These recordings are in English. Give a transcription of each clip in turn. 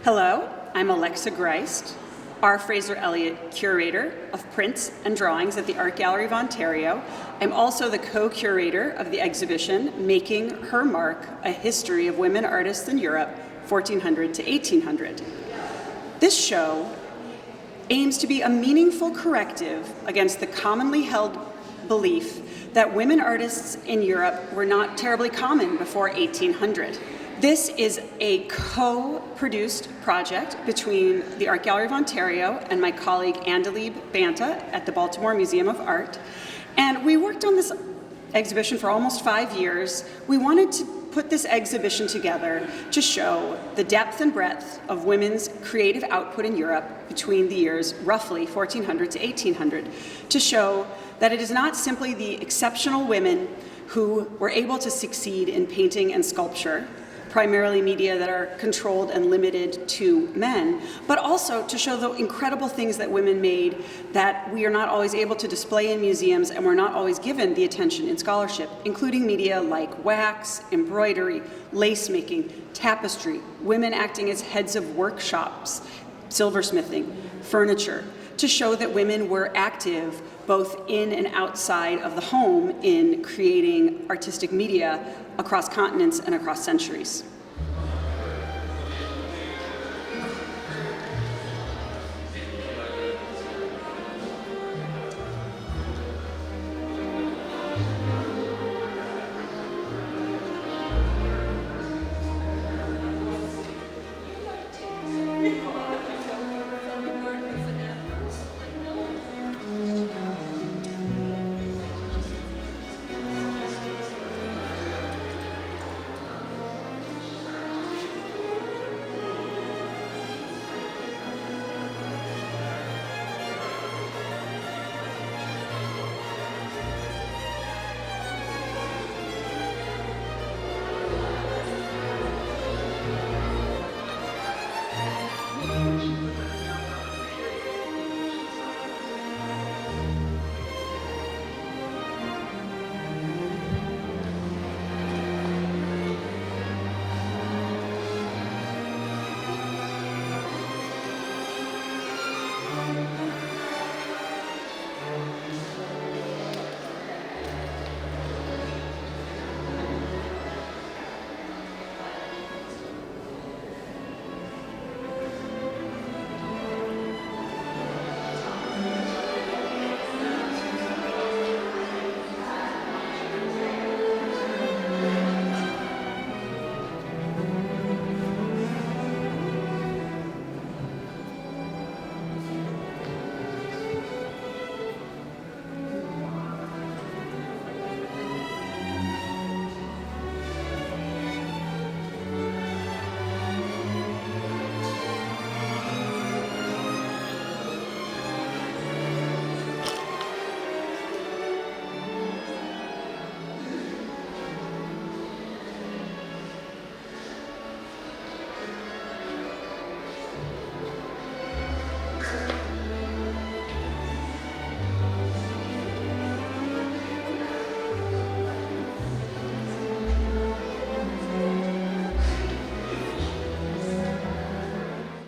Hello, I'm Alexa Greist, R. Fraser Elliott Curator of Prints and Drawings at the Art Gallery of Ontario. I'm also the co-curator of the exhibition, Making Her Mark, A History of Women Artists in Europe, 1400 to 1800. This show aims to be a meaningful corrective against the commonly held belief that women artists in Europe were not terribly common before 1800. This is a co-produced project between the Art Gallery of Ontario and my colleague Andalib Banta at the Baltimore Museum of Art. And we worked on this exhibition for almost 5 years. We wanted to put this exhibition together to show the depth and breadth of women's creative output in Europe between the years roughly 1400 to 1800, to show that it is not simply the exceptional women who were able to succeed in painting and sculpture, primarily media that are controlled and limited to men, but also to show the incredible things that women made that we are not always able to display in museums and we're not always given the attention in scholarship, including media like wax, embroidery, lace making, tapestry, women acting as heads of workshops, silversmithing, furniture, to show that women were active both in and outside of the home in creating artistic media across continents and across centuries.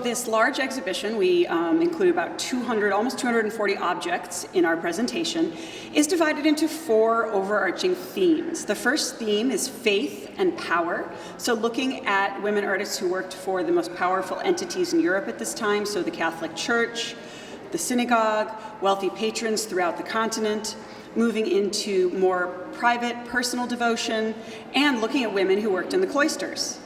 This large exhibition, we include about 200, almost 240 objects in our presentation, is divided into 4 overarching themes. The first theme is faith and power, so looking at women artists who worked for the most powerful entities in Europe at this time, so the Catholic Church, the synagogue, wealthy patrons throughout the continent, moving into more private, personal devotion, and looking at women who worked in the cloisters.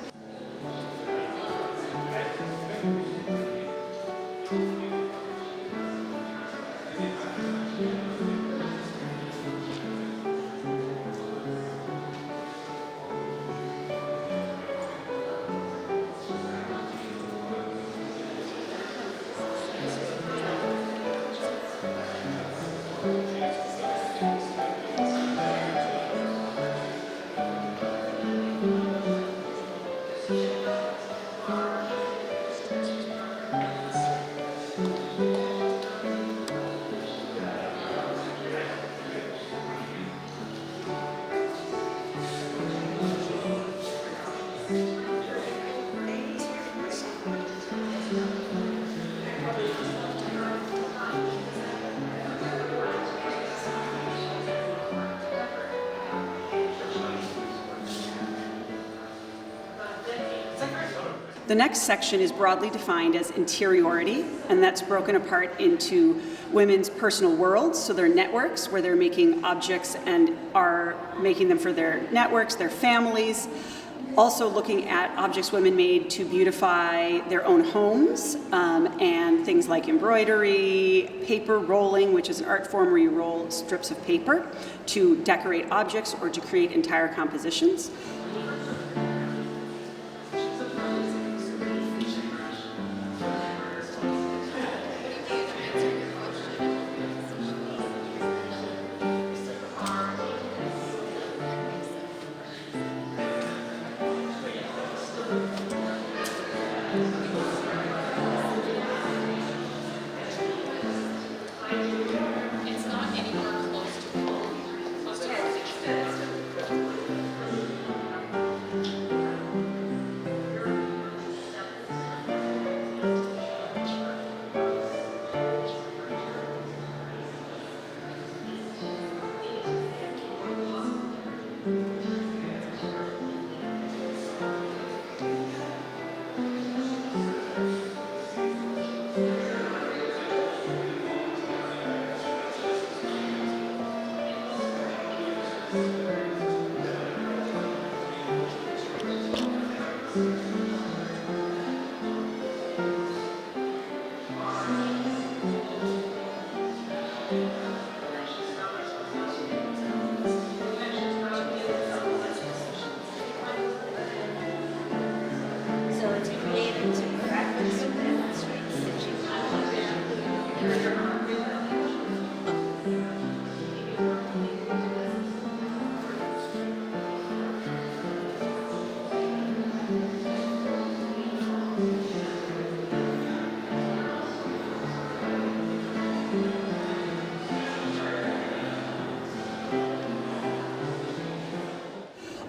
The next section is broadly defined as interiority, and that's broken apart into women's personal worlds, so their networks, where they're making objects and are making them for their networks, their families. Also looking at objects women made to beautify their own homes, and things like embroidery, paper rolling, which is an art form where you roll strips of paper to decorate objects or to create entire compositions.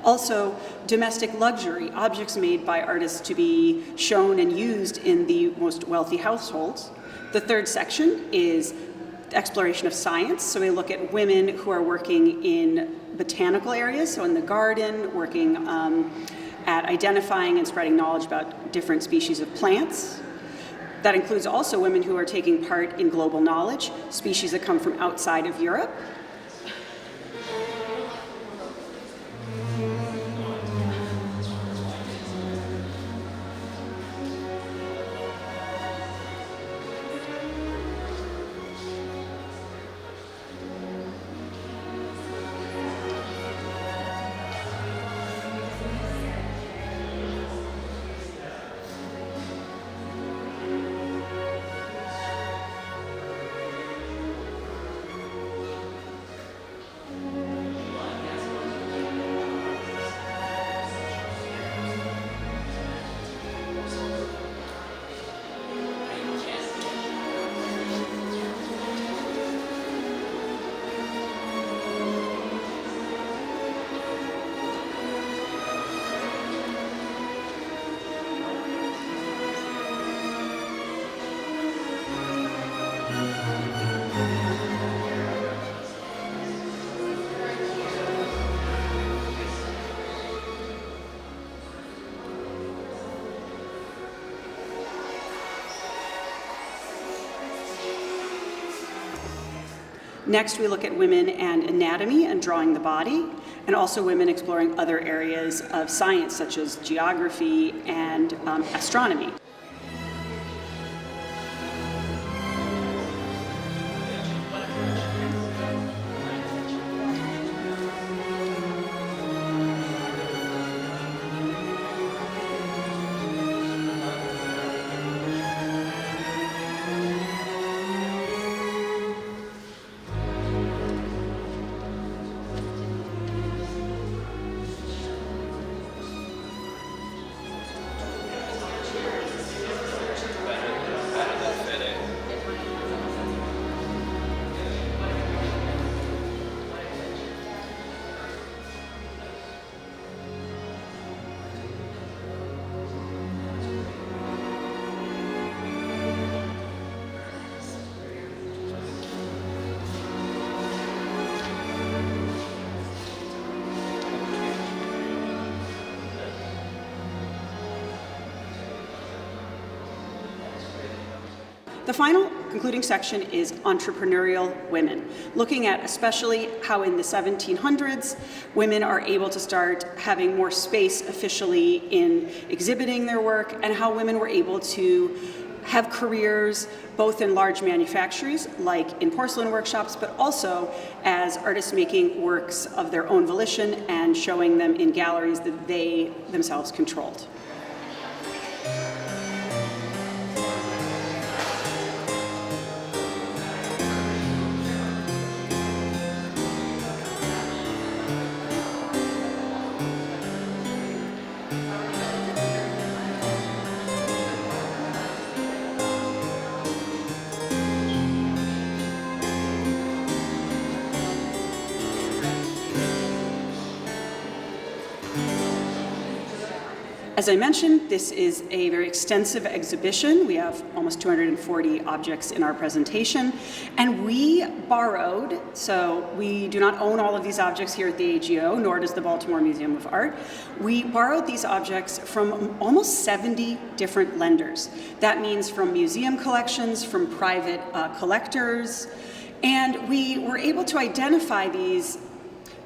Also, domestic luxury, objects made by artists to be shown and used in the most wealthy households. The third section is exploration of science. So we look at women who are working in botanical areas, so in the garden, working at identifying and spreading knowledge about different species of plants. That includes also women who are taking part in global knowledge, species that come from outside of Europe. Next, we look at women and anatomy and drawing the body, and also women exploring other areas of science, such as geography and astronomy. The final concluding section is entrepreneurial women, looking at especially how in the 1700s women are able to start having more space officially in exhibiting their work, and how women were able to have careers both in large manufactories, like in porcelain workshops, but also as artists making works of their own volition and showing them in galleries that they themselves controlled. As I mentioned, this is a very extensive exhibition. We have almost 240 objects in our presentation, and we borrowed, so we do not own all of these objects here at the AGO, nor does the Baltimore Museum of Art. We borrowed these objects from almost 70 different lenders. That means from museum collections, from private collectors, and we were able to identify these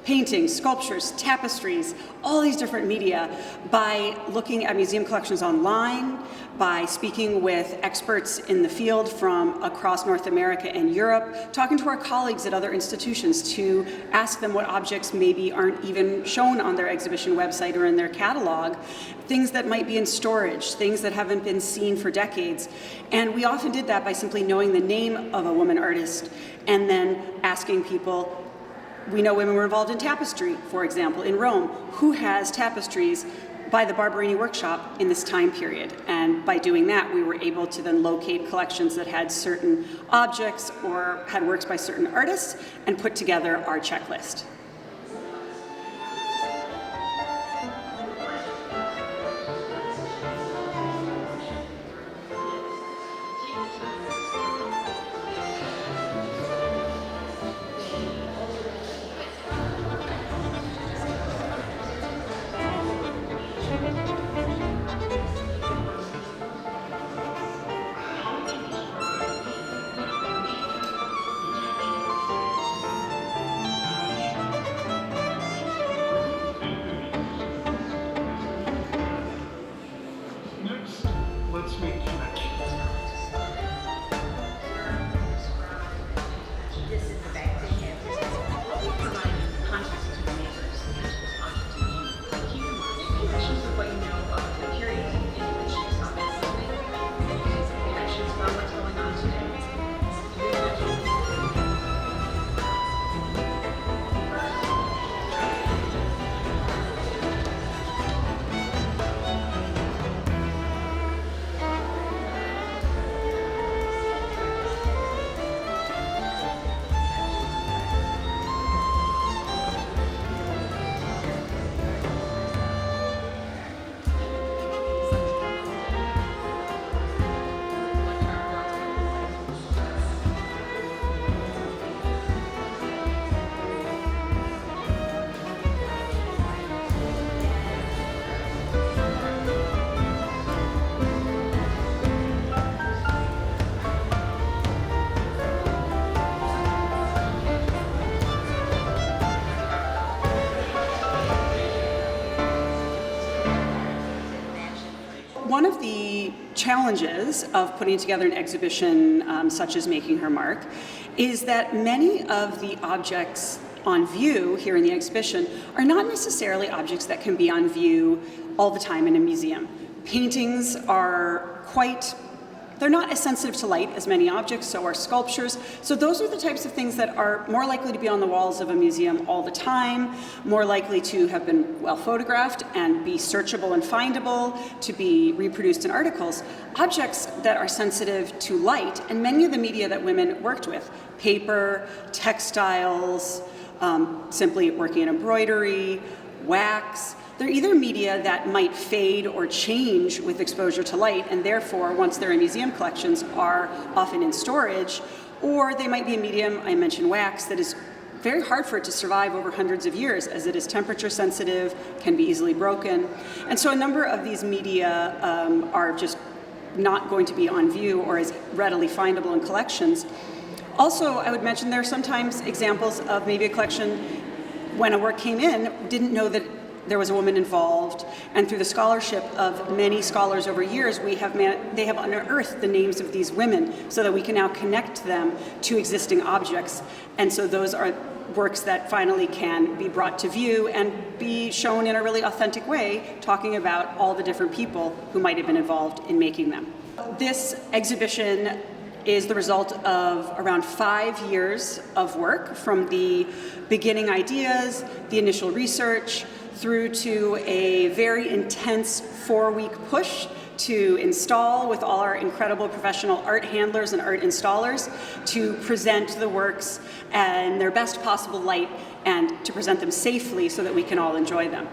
paintings, sculptures, tapestries, all these different media by looking at museum collections online, by speaking with experts in the field from across North America and Europe, talking to our colleagues at other institutions to ask them what objects maybe aren't even shown on their exhibition website or in their catalog, things that might be in storage, things that haven't been seen for decades. And we often did that by simply knowing the name of a woman artist and then asking people. We know women were involved in tapestry, for example, in Rome. Who has tapestries by the Barberini workshop in this time period? And by doing that, we were able to then locate collections that had certain objects or had works by certain artists and put together our checklist. One of the challenges of putting together an exhibition such as Making Her Mark is that many of the objects on view here in the exhibition are not necessarily objects that can be on view all the time in a museum. Paintings are they're not as sensitive to light as many objects, so are sculptures. So those are the types of things that are more likely to be on the walls of a museum all the time, more likely to have been well photographed and be searchable and findable, to be reproduced in articles. Objects that are sensitive to light, and many of the media that women worked with, paper, textiles, simply working in embroidery, wax, they're either media that might fade or change with exposure to light, and therefore, once they're in museum collections, are often in storage, or they might be a medium, I mentioned wax, that is very hard for it to survive over hundreds of years, as it is temperature sensitive, can be easily broken. And so a number of these media are just not going to be on view or as readily findable in collections. Also, I would mention there are sometimes examples of maybe a collection when a work came in, didn't know that there was a woman involved, and through the scholarship of many scholars over years, they have unearthed the names of these women so that we can now connect them to existing objects. And so those are works that finally can be brought to view and be shown in a really authentic way, talking about all the different people who might have been involved in making them. This exhibition is the result of around 5 years of work, from the beginning ideas, the initial research, through to a very intense 4-week push to install with all our incredible professional art handlers and art installers, to present the works in their best possible light and to present them safely so that we can all enjoy them.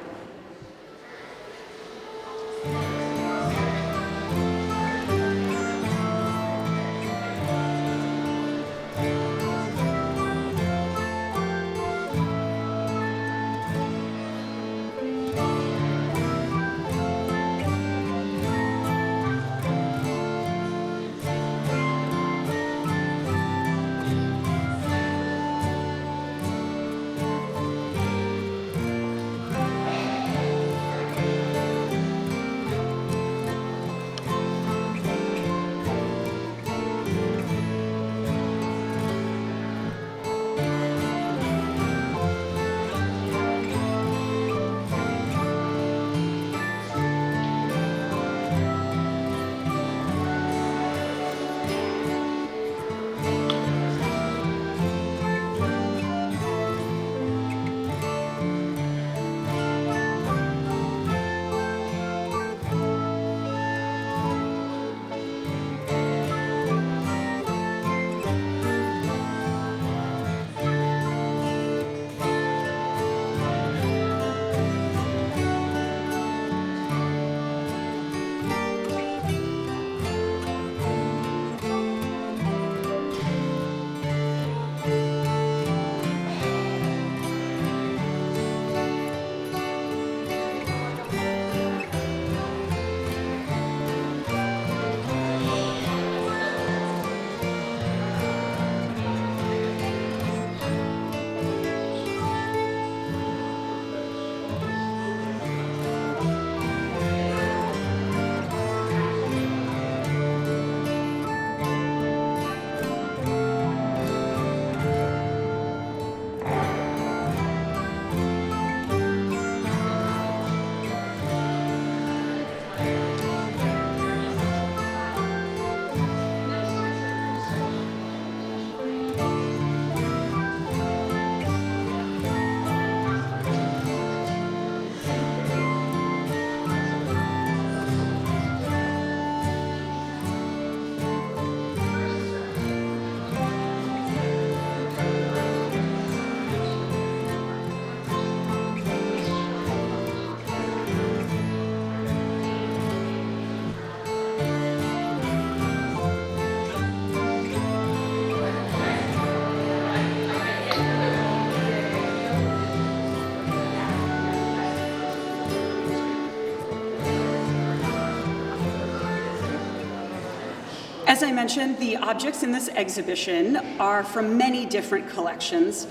As I mentioned, the objects in this exhibition are from many different collections.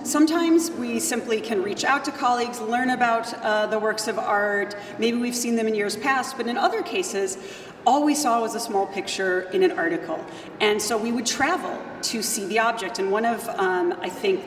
Sometimes we simply can reach out to colleagues, learn about the works of art. Maybe we've seen them in years past, but in other cases, all we saw was a small picture in an article. And so we would travel to see the object. And one of, I think,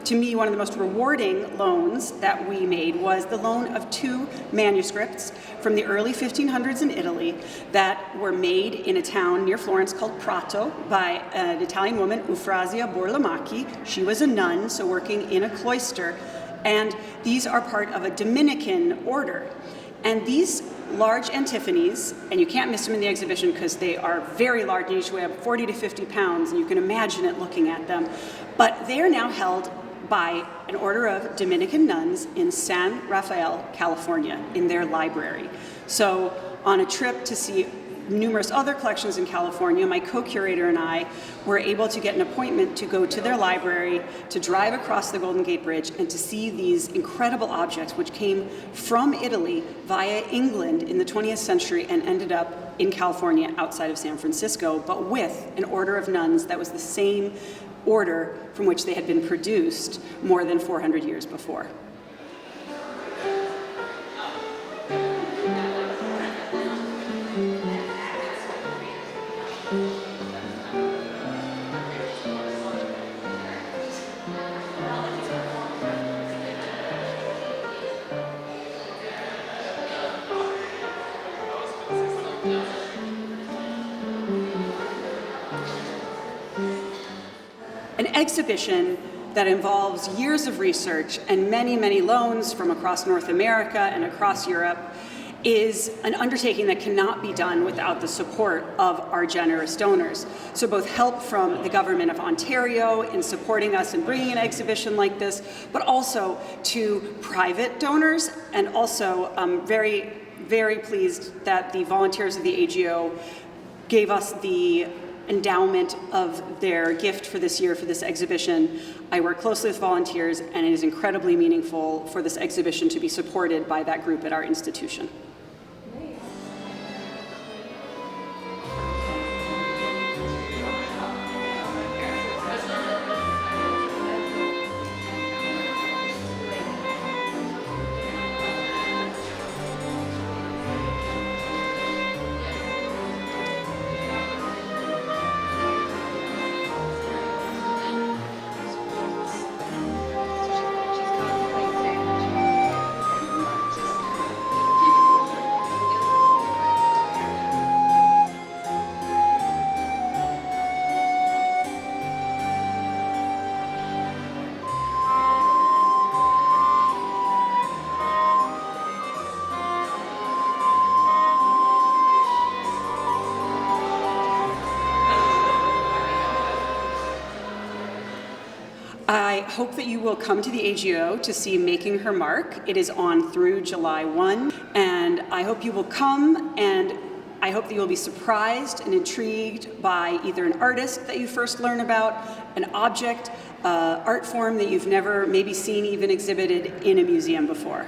to me, one of the most rewarding loans that we made was the loan of 2 manuscripts from the early 1500s in Italy that were made in a town near Florence called Prato by an Italian woman, Eufrasia Borlamacchi. She was a nun, so working in a cloister, and these are part of a Dominican order. And these large antiphonies, and you can't miss them in the exhibition because they are very large, and each weigh up 40 to 50 pounds, and you can imagine it looking at them, but they are now held by an order of Dominican nuns in San Rafael, California, in their library. So on a trip to see numerous other collections in California, my co-curator and I were able to get an appointment to go to their library, to drive across the Golden Gate Bridge, and to see these incredible objects which came from Italy via England in the 20th century and ended up in California outside of San Francisco, but with an order of nuns that was the same order from which they had been produced more than 400 years before. An exhibition that involves years of research and many, many loans from across North America and across Europe is an undertaking that cannot be done without the support of our generous donors. So both help from the Government of Ontario in supporting us and bringing an exhibition like this, but also to private donors, and also very, very pleased that the volunteers of the AGO gave us the endowment of their gift for this year for this exhibition. I work closely with volunteers, and it is incredibly meaningful for this exhibition to be supported by that group at our institution. I hope that you will come to the AGO to see Making Her Mark. It is on through July 1, and I hope you will come, and I hope that you'll be surprised and intrigued by either an artist that you first learn about, an object, art form that you've never maybe seen even exhibited in a museum before.